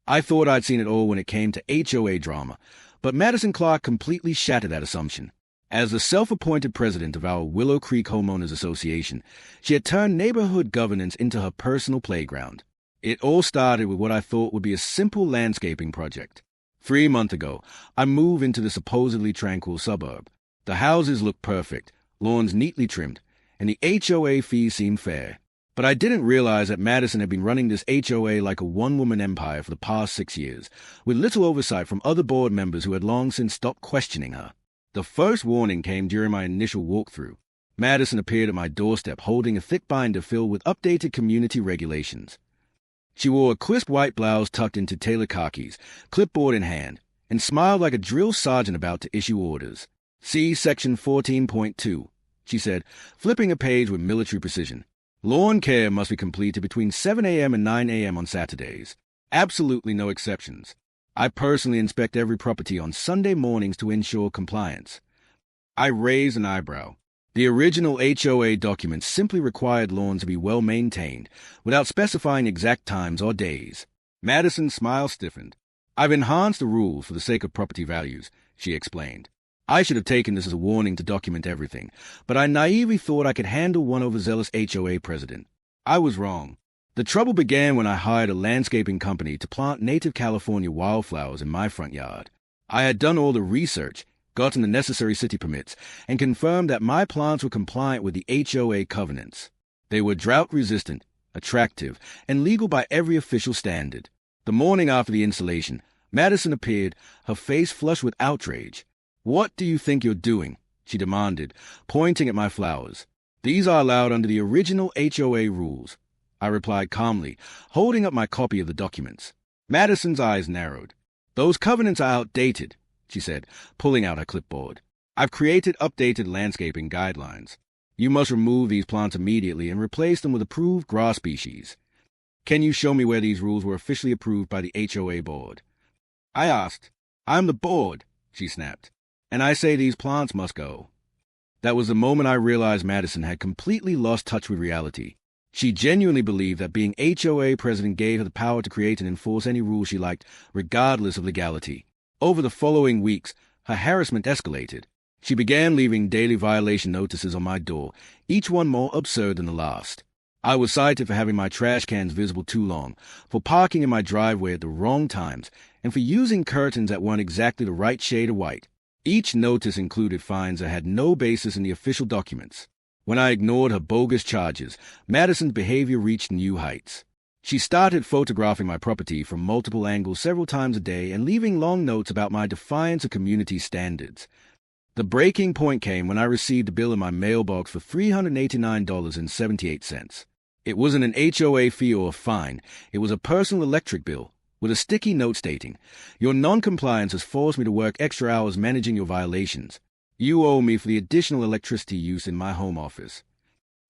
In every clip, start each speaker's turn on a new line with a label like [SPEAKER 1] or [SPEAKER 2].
[SPEAKER 1] I thought I'd seen it all when it came to HOA drama, but Madison Clark completely shattered that assumption. As the self-appointed president of our Willow Creek Homeowners Association, she had turned neighborhood governance into her personal playground. It all started with what I thought would be a simple landscaping project. 3 months ago, I moved into the supposedly tranquil suburb. The houses looked perfect, lawns neatly trimmed, and the HOA fees seemed fair. But I didn't realize that Madison had been running this HOA like a one-woman empire for the past 6 years, with little oversight from other board members who had long since stopped questioning her. The first warning came during my initial walkthrough. Madison appeared at my doorstep holding a thick binder filled with updated community regulations. She wore a crisp white blouse tucked into tailored khakis, clipboard in hand, and smiled like a drill sergeant about to issue orders. "See Section 14.2, she said, flipping a page with military precision. Lawn care must be completed between 7 a.m. and 9 a.m. on Saturdays. Absolutely no exceptions. I personally inspect every property on Sunday mornings to ensure compliance." I raised an eyebrow. The original HOA document simply required lawns to be well maintained, without specifying exact times or days. Madison's smile stiffened. "I've enhanced the rules for the sake of property values," she explained. I should have taken this as a warning to document everything, but I naively thought I could handle one overzealous HOA president. I was wrong. The trouble began when I hired a landscaping company to plant native California wildflowers in my front yard. I had done all the research, gotten the necessary city permits, and confirmed that my plants were compliant with the HOA covenants. They were drought-resistant, attractive, and legal by every official standard. The morning after the installation, Madison appeared, her face flushed with outrage. "What do you think you're doing?" she demanded, pointing at my flowers. "These are allowed under the original HOA rules," I replied calmly, holding up my copy of the documents. Madison's eyes narrowed. "Those covenants are outdated," she said, pulling out her clipboard. "I've created updated landscaping guidelines. You must remove these plants immediately and replace them with approved grass species. Can you show me where these rules were officially approved by the HOA board?" I asked. "I'm the board," she snapped, "and I say these plants must go." That was the moment I realized Madison had completely lost touch with reality. She genuinely believed that being HOA president gave her the power to create and enforce any rule she liked, regardless of legality. Over the following weeks, her harassment escalated. She began leaving daily violation notices on my door, each one more absurd than the last. I was cited for having my trash cans visible too long, for parking in my driveway at the wrong times, and for using curtains that weren't exactly the right shade of white. Each notice included fines that had no basis in the official documents. When I ignored her bogus charges, Madison's behavior reached new heights. She started photographing my property from multiple angles several times a day and leaving long notes about my defiance of community standards. The breaking point came when I received a bill in my mailbox for $389.78. It wasn't an HOA fee or a fine. It was a personal electric bill, with a sticky note stating, "Your non-compliance has forced me to work extra hours managing your violations. You owe me for the additional electricity use in my home office."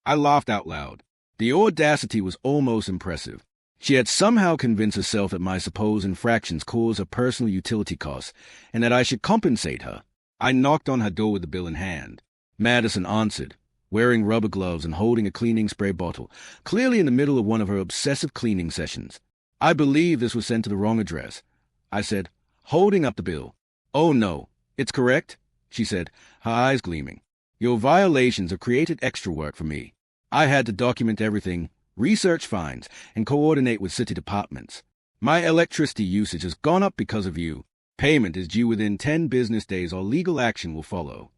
[SPEAKER 1] I laughed out loud. The audacity was almost impressive. She had somehow convinced herself that my supposed infractions caused her personal utility costs, and that I should compensate her. I knocked on her door with the bill in hand. Madison answered, wearing rubber gloves and holding a cleaning spray bottle, clearly in the middle of one of her obsessive cleaning sessions. "I believe this was sent to the wrong address," I said, holding up the bill. "Oh no, it's correct," she said, her eyes gleaming. "Your violations have created extra work for me. I had to document everything, research fines, and coordinate with city departments. My electricity usage has gone up because of you. Payment is due within 10 business days or legal action will follow."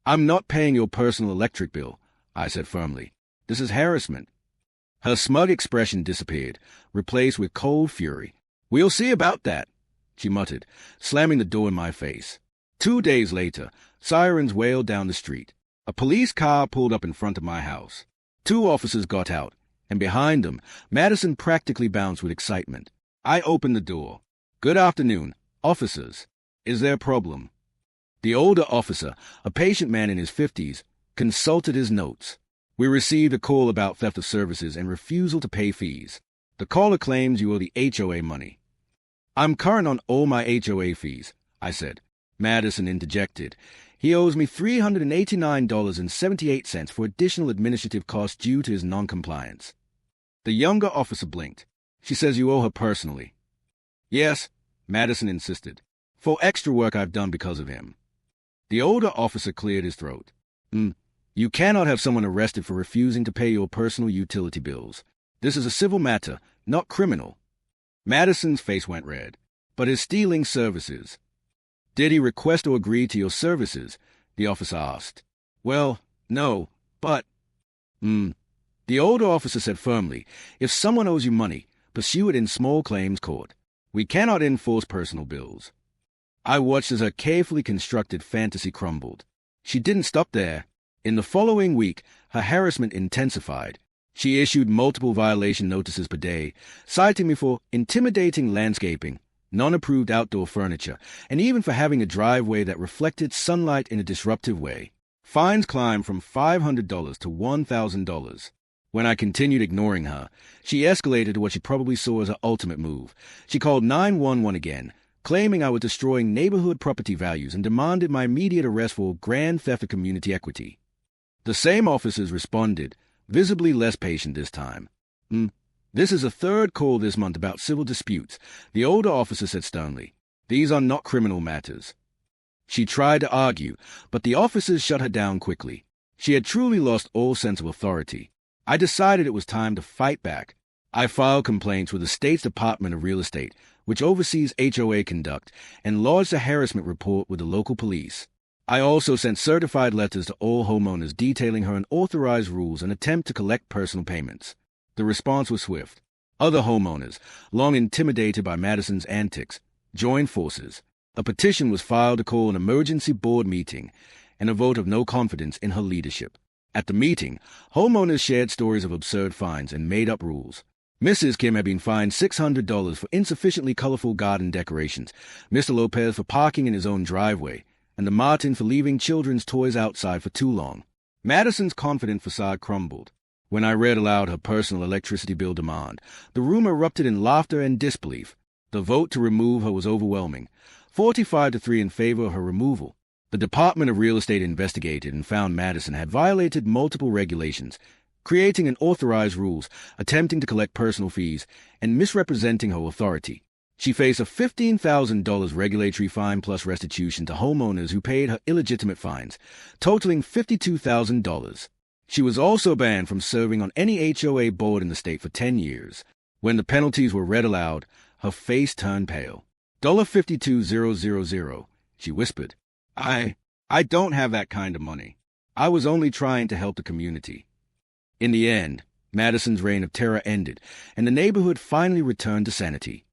[SPEAKER 1] "I'm not paying your personal electric bill," I said firmly. "This is harassment." Her smug expression disappeared, replaced with cold fury. "We'll see about that," she muttered, slamming the door in my face. 2 days later, sirens wailed down the street. A police car pulled up in front of my house. 2 officers got out, and behind them, Madison practically bounced with excitement. I opened the door. "Good afternoon, officers. Is there a problem?" The older officer, a patient man in his 50s, consulted his notes. "We received a call about theft of services and refusal to pay fees. The caller claims you owe the HOA money." "I'm current on all my HOA fees," I said. Madison interjected. "He owes me $389.78 for additional administrative costs due to his noncompliance." The younger officer blinked. "She says you owe her personally." Yes, Madison insisted. For extra work I've done because of him. The older officer cleared his throat. You cannot have someone arrested for refusing to pay your personal utility bills. This is a civil matter, not criminal. Madison's face went red. But his stealing services. Did he request or agree to your services? The officer asked. Well, no, but... The older officer said firmly, if someone owes you money, pursue it in small claims court. We cannot enforce personal bills. I watched as her carefully constructed fantasy crumbled. She didn't stop there. In the following week, her harassment intensified. She issued multiple violation notices per day, citing me for intimidating landscaping, non-approved outdoor furniture, and even for having a driveway that reflected sunlight in a disruptive way. Fines climbed from $500 to $1,000. When I continued ignoring her, she escalated to what she probably saw as her ultimate move. She called 911 again, claiming I was destroying neighborhood property values and demanded my immediate arrest for grand theft of community equity. The same officers responded, visibly less patient this time. This is a third call this month about civil disputes, the older officer said sternly. These are not criminal matters. She tried to argue, but the officers shut her down quickly. She had truly lost all sense of authority. I decided it was time to fight back. I filed complaints with the state's Department of Real Estate, which oversees HOA conduct, and lodged a harassment report with the local police. I also sent certified letters to all homeowners detailing her unauthorized rules and attempt to collect personal payments. The response was swift. Other homeowners, long intimidated by Madison's antics, joined forces. A petition was filed to call an emergency board meeting and a vote of no confidence in her leadership. At the meeting, homeowners shared stories of absurd fines and made-up rules. Mrs. Kim had been fined $600 for insufficiently colorful garden decorations, Mr. Lopez for parking in his own driveway, and the Martin for leaving children's toys outside for too long. Madison's confident facade crumbled. When I read aloud her personal electricity bill demand, the room erupted in laughter and disbelief. The vote to remove her was overwhelming, 45-3 in favor of her removal. The Department of Real Estate investigated and found Madison had violated multiple regulations, creating unauthorized rules, attempting to collect personal fees, and misrepresenting her authority. She faced a $15,000 regulatory fine plus restitution to homeowners who paid her illegitimate fines, totaling $52,000. She was also banned from serving on any HOA board in the state for 10 years. When the penalties were read aloud, her face turned pale. $52,000, she whispered. I don't have that kind of money. I was only trying to help the community. In the end, Madison's reign of terror ended, and the neighborhood finally returned to sanity.